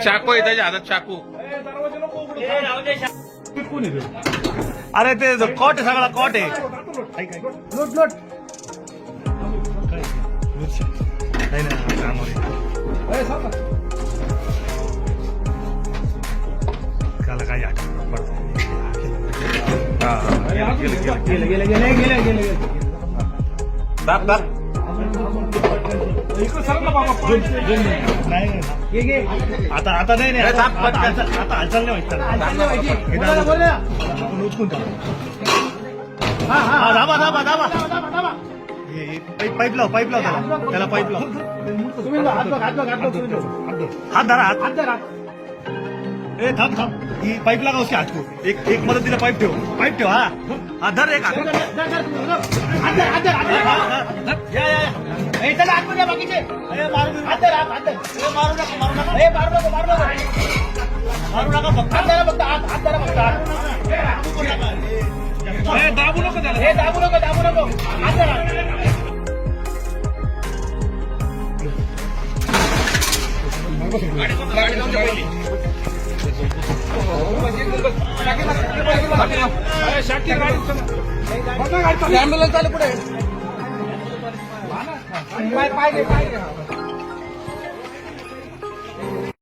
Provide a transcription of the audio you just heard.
चाकू आहे त्याच्या हातात चाकू. अरे ते कॉट आहे सगळा कॉट आहे. नाही ना त्याला काही आठवण आता आता नाही आता हालचाल नाही उचकून पाईप लाव त्याला पाईप लाव. हात धरा हात. ए थांब ही पाईप लागा उसके हात को. एक मदत दिला पाईप ठेव हा धर एक हात. बाकीचे मारू नका फक्त दाबू नको हात धरा. ॲम्ब्युलन्स आले पुढे. पाय